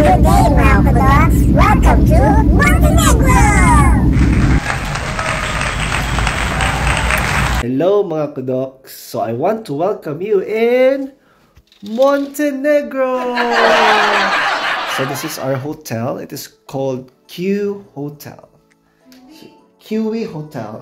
Good day, mga Kudoks! Welcome to Montenegro! Hello mga Kudoks! So I want to welcome you in Montenegro! So this is our hotel. It is called Q Hotel. QE Hotel.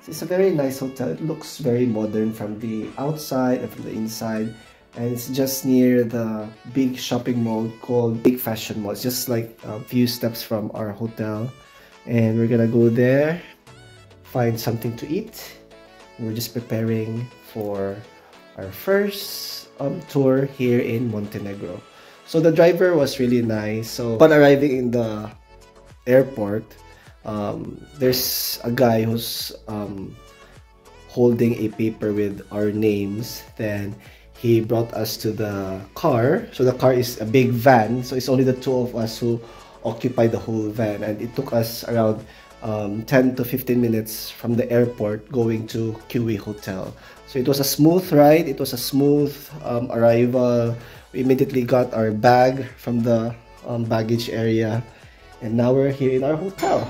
It's a very nice hotel. It looks very modern from the outside and from the inside. And it's just near the big shopping mall called Big Fashion Mall. It's just like a few steps from our hotel. And we're gonna go there, find something to eat. We're just preparing for our first tour here in Montenegro. So the driver was really nice. So upon arriving in the airport, there's a guy who's holding a paper with our names. Then he brought us to the car. So the car is a big van. So it's only the two of us who occupy the whole van. And it took us around 10 to 15 minutes from the airport going to QE Hotel. So it was a smooth ride. It was a smooth arrival. We immediately got our bag from the baggage area. And now we're here in our hotel.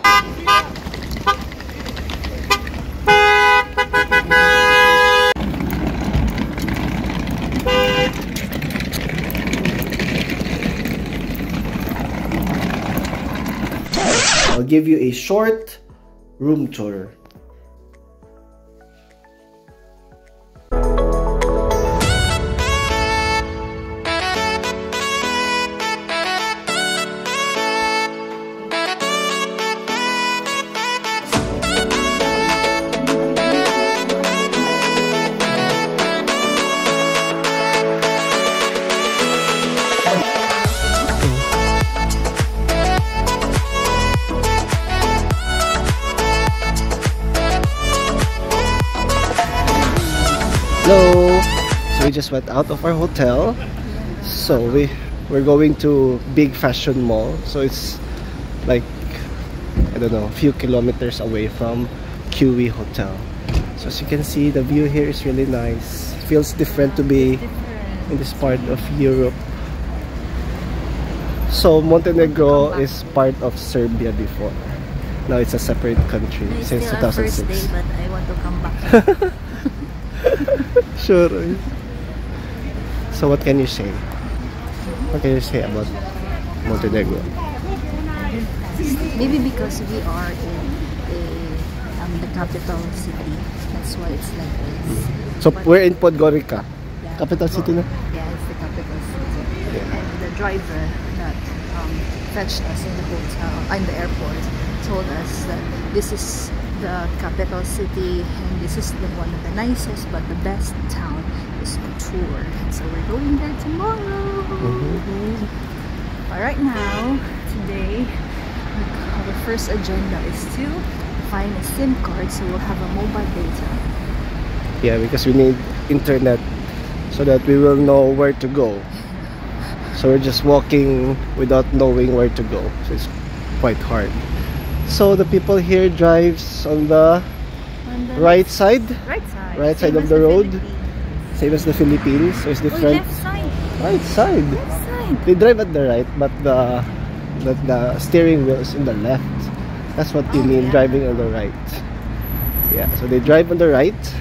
I'll give you a short room tour. Hello! So we just went out of our hotel. So we're going to Big Fashion Mall. So it's like, I don't know, a few kilometers away from QE Hotel. So as you can see, the view here is really nice. It feels different to be in this part of Europe. So Montenegro is part of Serbia before. Now it's a separate country since 2006. First day, but I want to come back. Sure. So what can you say? What can you say about Montenegro? Maybe because we are in the capital city. That's why it's like this. So but we're in Podgorica. Yeah, Capital city na? Yeah, it's the capital city. Yeah. And the driver that fetched us in the hotel, in the airport, told us that this is the capital city and this is one of the nicest but the best town is Kotor. So we're going there tomorrow. But right now, today, our first agenda is to find a SIM card so we'll have a mobile data. Yeah, because we need internet so that we will know where to go. So we're just walking without knowing where to go. So it's quite hard. So the people here drives on the right side of the road, same as the Philippines. So it's different. Left side. Right side. Left side. They drive at the right, but the steering wheel is in the left. That's what you mean, driving on the right. Yeah, so they drive on the right,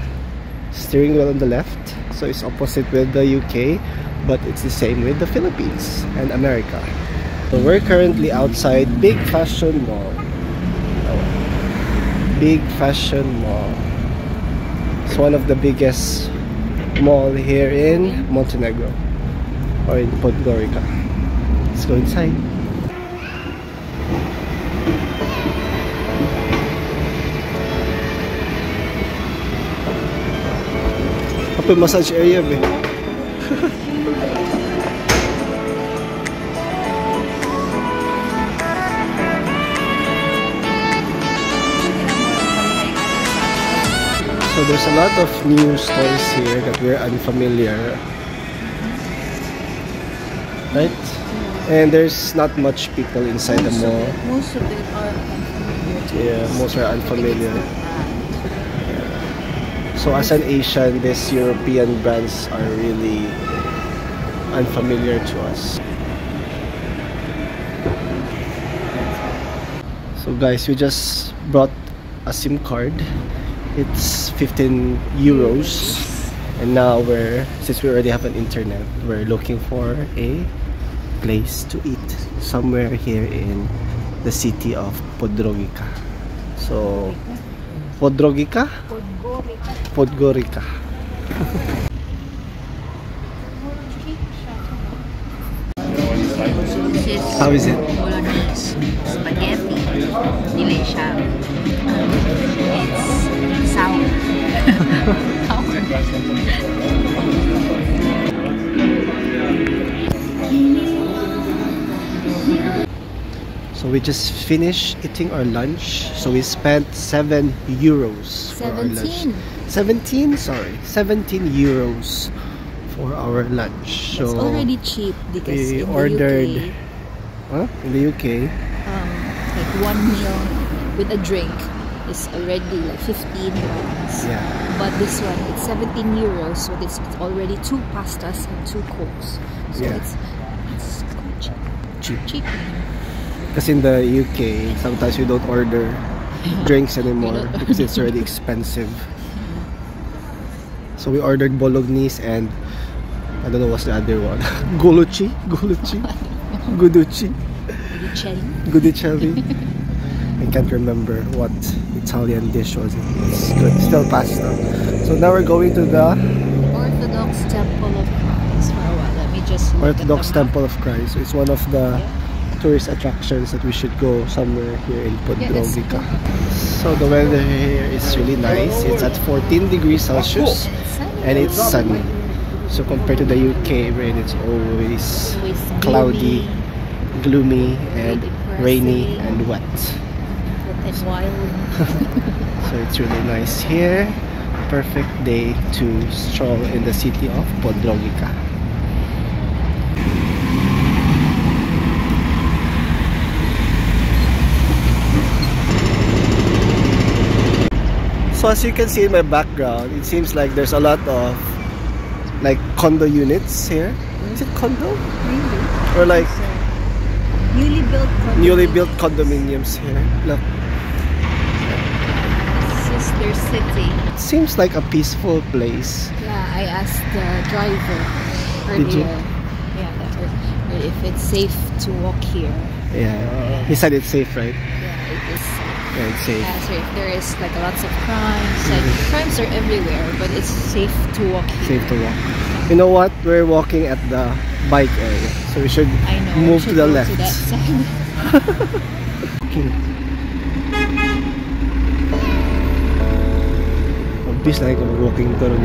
steering wheel on the left. So it's opposite with the UK, but it's the same with the Philippines and America. So we're currently outside Big Fashion Mall. Big Fashion Mall. It's one of the biggest mall here in Montenegro or in Podgorica. Let's go inside. Apa massage area ba? So there's a lot of new stores here that we're unfamiliar, right? And there's not much people inside the mall. Most of them are unfamiliar. Yeah, most are unfamiliar. So as an Asian, these European brands are really unfamiliar to us. guys, we just brought a SIM card. It's 15 euros. And now since we already have an internet, we're looking for a place to eat somewhere here in the city of Podgorica. So, Podgorica? Podgorica. How is it? Bolognese spaghetti. Dili siya. It's sour. So we just finished eating our lunch. So we spent 7 euros for our lunch. 17? Sorry. 17 euros for our lunch. It's So already cheap because we in ordered... the UK, In the UK? like one meal with a drink is already like 15 pounds. Yeah. But this one, it's 17 euros, so it's already 2 pastas and 2 cokes. So Yeah. it's quite Cheap. cheap. Because in the UK, sometimes we don't order drinks anymore because it's already expensive. So we ordered bolognese and I don't know what's the other one. Gulucci? Gulucci? Guducci? Gudicelli? I can't remember what Italian dish was it. It's good. Still pasta. So now we're going to the Orthodox Temple of Christ for a while. Let me just look Orthodox at the map. Temple of Christ. It's one of the tourist attractions that we should go somewhere here in Podgorica. So the weather here is really nice. It's at 14 degrees Celsius and it's sunny. So compared to the UK wherein it's always cloudy, gloomy and rainy and wet. And wild. So it's really nice here. Perfect day to stroll in the city of Podgorica. So as you can see in my background, it seems like there's a lot of like condo units here. Is it condo? Maybe. Or like Newly built condominiums here. Look. Sister City. It seems like a peaceful place. Yeah, I asked the driver Did you? earlier. Yeah, if it's safe to walk here. Yeah. He said it's safe, right? Yeah, it is. Yeah, it's safe. So if there is like lots of crimes, like crimes are everywhere, but it's safe to walk here. Safe to walk. You know what? We're walking at the bike area, so we should I know. move we to should the go left. To that side. Okay. Obvious like walking to the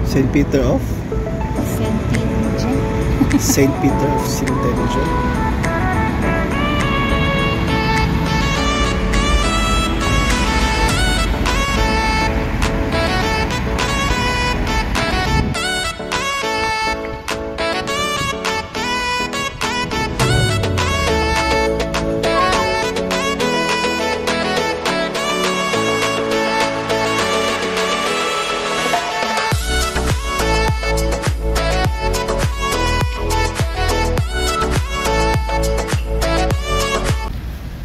Saint Peter of Saint Peter of Sint-Truiden.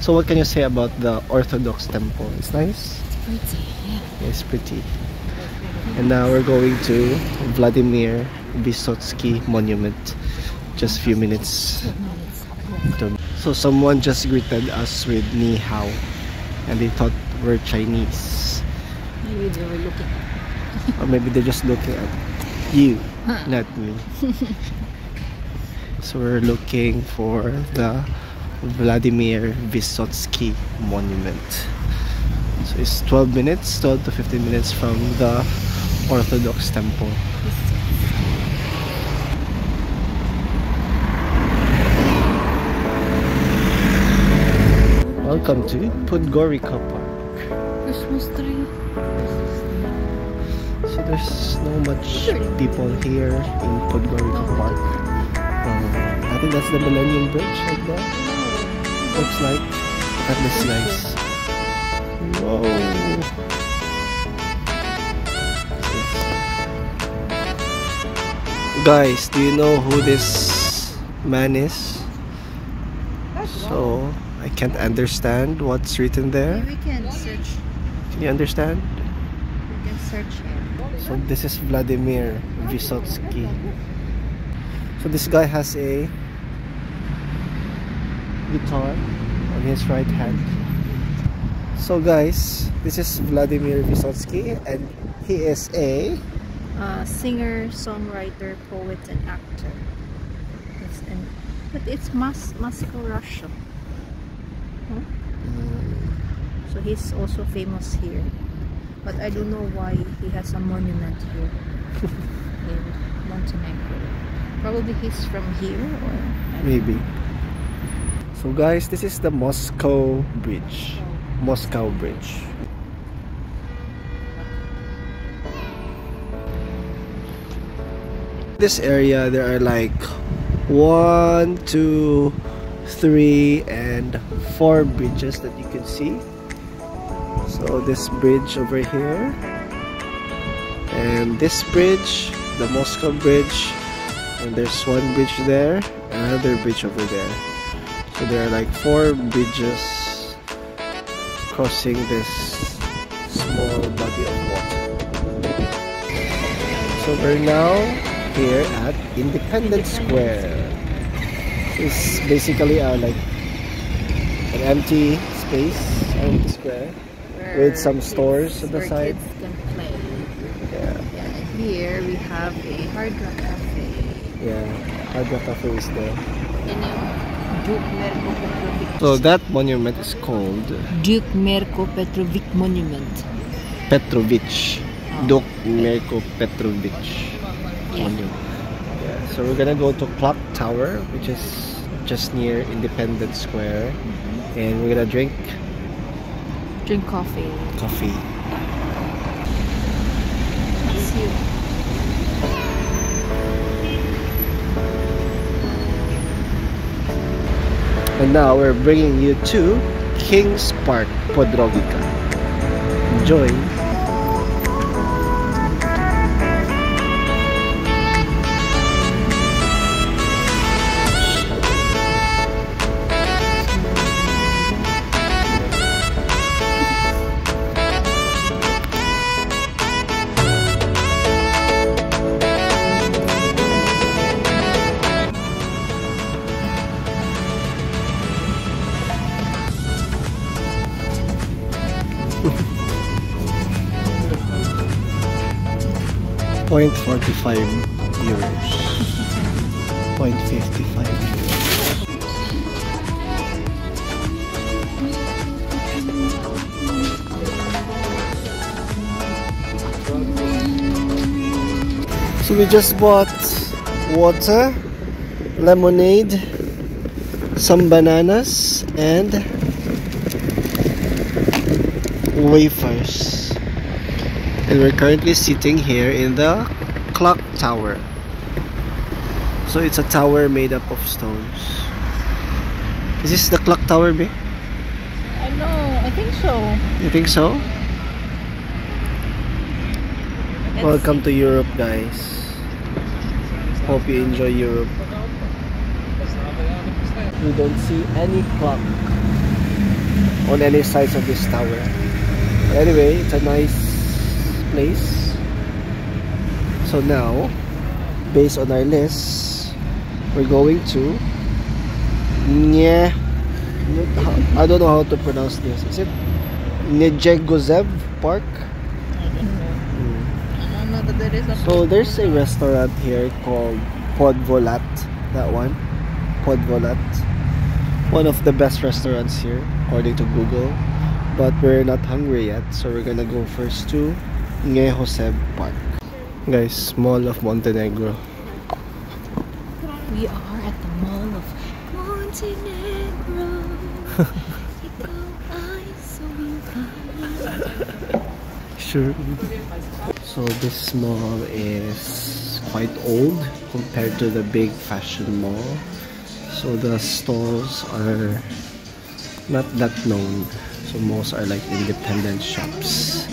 So what can you say about the Orthodox temple? It's nice? Pretty, yeah. It's pretty. And now we're going to Vladimir Vysotsky Monument. Just a few minutes. So someone just greeted us with Ni Hao. And they thought we're Chinese. Maybe they were looking. Or maybe they're just looking at you, not me. So we're looking for the Vladimir Vysotsky Monument. So it's 12 minutes, 12 to 15 minutes from the Orthodox temple. Welcome to Podgorica Park. Christmas tree. So there's no much people here in Podgorica Park. I think that's the Millennium Bridge right there. Looks like that looks nice. Whoa. Guys, do you know who this man is? So I can't understand what's written there. We can search. Can you understand? We can search here. So this is Vladimir Vysotsky. So this guy has a guitar on his right hand. So guys, this is Vladimir Vysotsky, and he is a Singer, songwriter, poet, and actor. But it's Moscow, Russia. Huh? So he's also famous here. But I don't know why he has a monument here in Montenegro. Probably he's from here, or maybe. So guys, this is the Moscow Bridge. Moscow Bridge. This area there are like 1, 2, 3 and 4 bridges that you can see. So this bridge over here, and this bridge, the Moscow Bridge, and there's one bridge there, another bridge over there. So there are like 4 bridges crossing this small body of water. So we're now here at Independence Square. It's basically like an empty space, empty square with some stores at the side. Kids can play. Yeah. Yeah, and here we have a Hard Rock Cafe. Yeah, Hard Rock Cafe is there. And Duke Mirko Petrovic. So that monument is called Duke Mirko Petrovic Monument. Petrovich. Duke Mirko Petrovich Monument. Yeah, so we're gonna go to Clock Tower, which is just near Independence Square, and we're gonna drink coffee. coffee. See you. And now we're bringing you to Kings Park, Podrogica. Enjoy! €0.45. €0.55. So we just bought water, lemonade, some bananas, and wafers. And we're currently sitting here in the clock tower. So it's a tower made up of stones. Is this the clock tower, babe? I know, I think so. You think so? Welcome to Europe, guys. Hope you enjoy Europe. We don't see any clock on any sides of this tower. But anyway, it's a nice place. So now, based on our list, we're going to I don't know how to pronounce this. Is it Nejegozev Park? So there's a restaurant here called Podvolat. That one, Podvolat, one of the best restaurants here according to Google. But we're not hungry yet, so we're gonna go first to Nejegozev Park. Guys, Mall of Montenegro. We are at the Mall of Montenegro. Sure. So this mall is quite old compared to the big fashion mall. So the stalls are not that known. So most are like independent shops.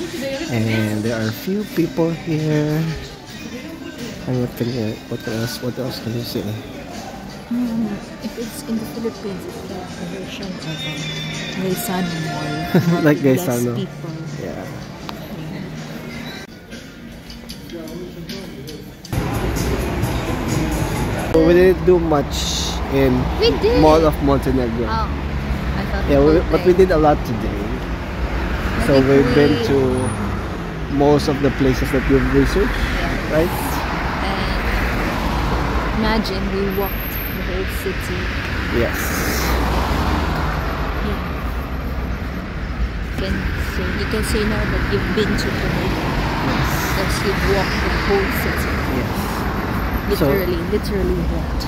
And there are a few people here. And what else can you say? If it's in the Philippines, it's like a version of Gaisano Mall. but Like with less Gaisano. people. Yeah. So we didn't do much in We did. Mall of Montenegro. Oh, I thought Yeah, the whole but we thing. did a lot today. I So think we've been we- to most of the places that we've researched, Yeah. right? And imagine we walked the whole city. Yes. Yeah. You can say now that you've been to Korea because you've walked the whole city. Yes. So- Literally walked.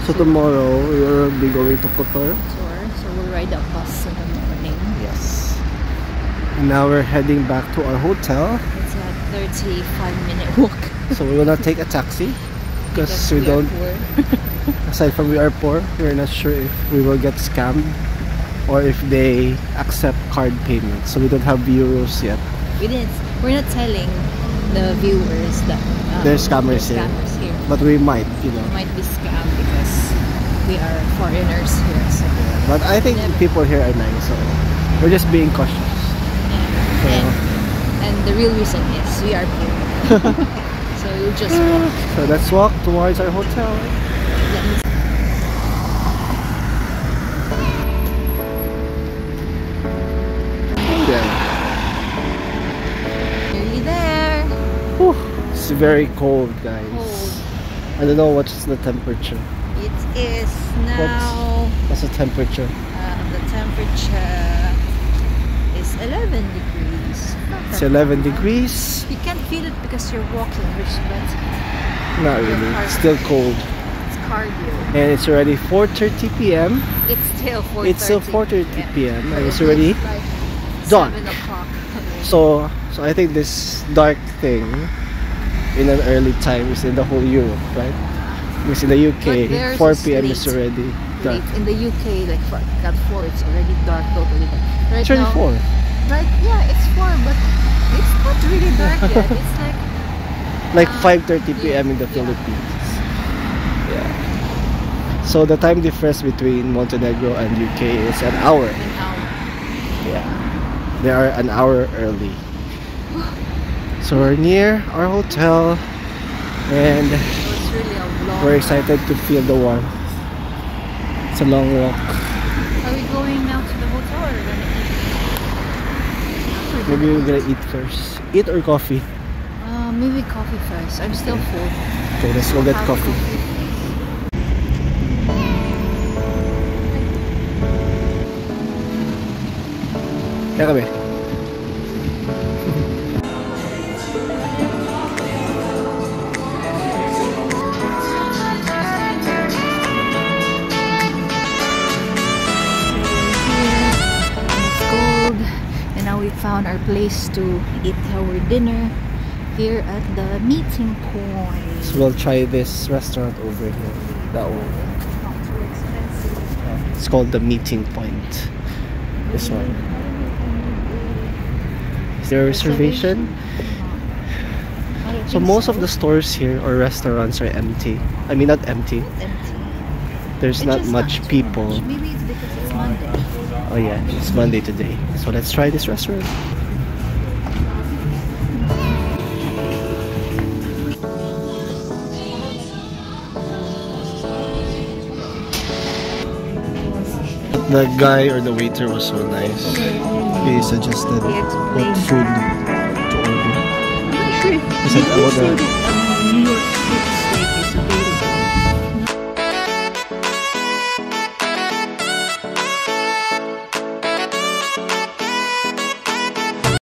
So tomorrow we will be going to Kotor. So we'll ride a bus in the morning. Yes. And now we're heading back to our hotel. It's a 35-minute walk. So we will not take a taxi because we are don't. poor. Aside from we are poor, we're not sure if we will get scammed or if they accept card payments. So we don't have euros yet. We're not telling the viewers that There's scammers here. here. But we might, We might be scammed because we are foreigners here. So But I think Never. people here are nice, so we're just being cautious. and the real reason is we are poor. So we'll just walk. So let's walk towards our hotel. Let me Yeah. nearly there. Whew. It's very cold, guys. Cold. I don't know what's the temperature. It is now. What's the temperature? The temperature is 11 degrees. It's 11 degrees. You can't feel it because you're walking, but Not really. It's still cold. it's cardio. And it's already 4:30 p.m. It's still 4:30. It's still 4:30 Yeah. p.m. But and it's it already looks like dark. 7 o'clock. So I think this dark thing in an early time is in the whole Europe, right? Because in the But UK, theirs 4 is p.m. is late. already dark. Late. In the UK, like at 4, it's already dark, totally dark. Right It's already now, 4. Right? Yeah, it's 4, but it's not really dark yet. It's like Like 5:30 p.m. in the yeah. Philippines. Yeah. So the time difference between Montenegro and UK is an hour. an hour. Yeah. They are an hour early. So we're near our hotel and So it's really a long. we're excited to feel the warmth. It's a long walk. Are we going now to the hotel or we're gonna eat? Maybe we're gonna eat first. Eat or coffee? Maybe coffee first. I'm still full. Okay, let's go get Have coffee. Kaya kami. It's cold, and now we found our place to eat our dinner here at the meeting point. So we'll try this restaurant over here. That one. Not too expensive. It's called the Meeting Point. This one. Is there a reservation? I don't So think most of the stores here or restaurants are empty. I mean, not empty. It's empty. There's It's not just much too people. much. Maybe it's because it's Monday. Oh yeah, it's Monday today. So let's try this restaurant. The guy or the waiter was so nice. He suggested He what explained. food to order. I'm not sure if He said, I want said a it